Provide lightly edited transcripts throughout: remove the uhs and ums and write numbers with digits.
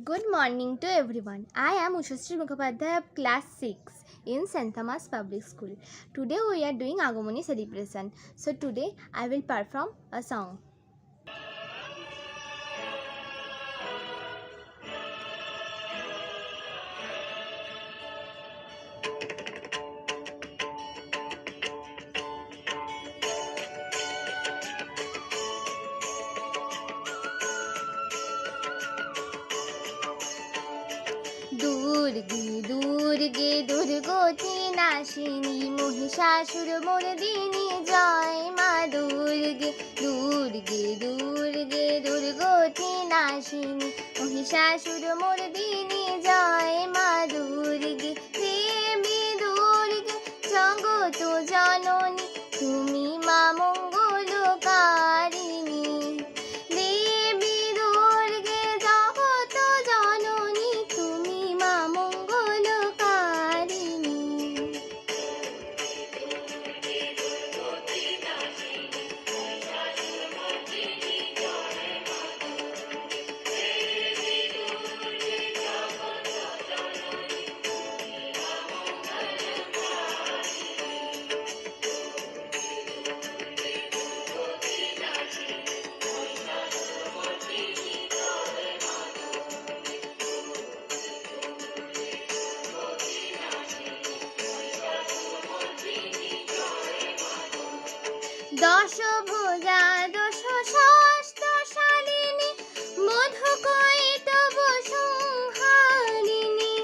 Good morning to everyone. I am Ushasri Mukhopadhyay of class 6 in St. Thomas Public School. Today we are doing Agomoni celebration. So today I will perform a song. দুর্গে দুর্গে দুর্গতি নাশিনী মহিষাসুর মর্দিনী জয় মা দুর্গে দুর্গে দুর্গে দুর্গতি নাশিনী মহিষাসুর মর্দিনী জয় মা দুর্গে দেবী দুর্গে জগত জননী তুমি মা মঙ্গলকারিণী দেবী দুর্গে জগত জননী তুমি মা মঙ্গলকারিণী। দশভুজা দশ ষষ্ঠ শালিনী মধুকৈটব সংহারিণী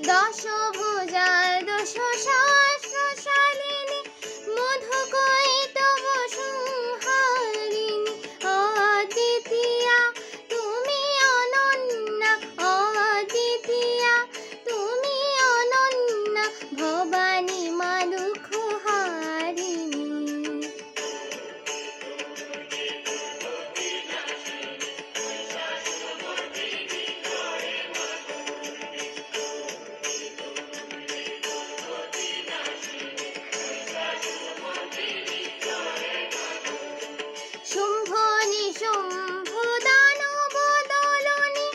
দশভুজা দশ ষষ্ঠ শালিনী মধুকৈটব সংহারিণী অদ্বিতীয়া তুমি অনন্যা অদ্বিতীয়া তুমি অনন্যা ভবানী মা দুঃখহারিণী। শুম্ভ নিশুম্ভ দানব দলনী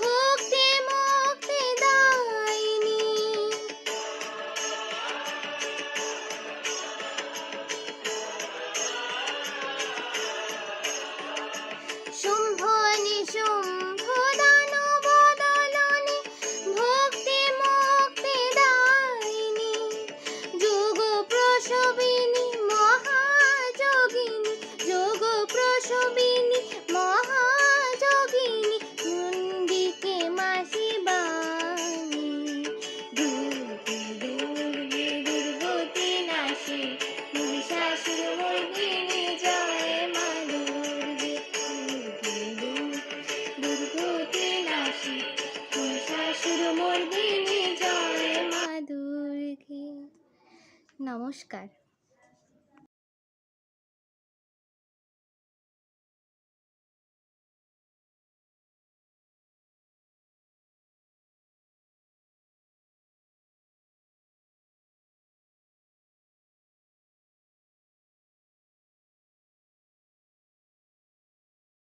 ভক্তি মুক্তি দায়িনী শুম্ভ নিশুম্ভ দানব দলনী ভক্তি মুক্তি দায়িনী যোগ প্রসবিনী মহাযোগিনী যোগ প্রসবিনী মহাযোগিনী নন্দিকে মা শিবানী দুর্গে দুর্গে দুর্গতি নাশিনী মহিষাসুর মর্দিনী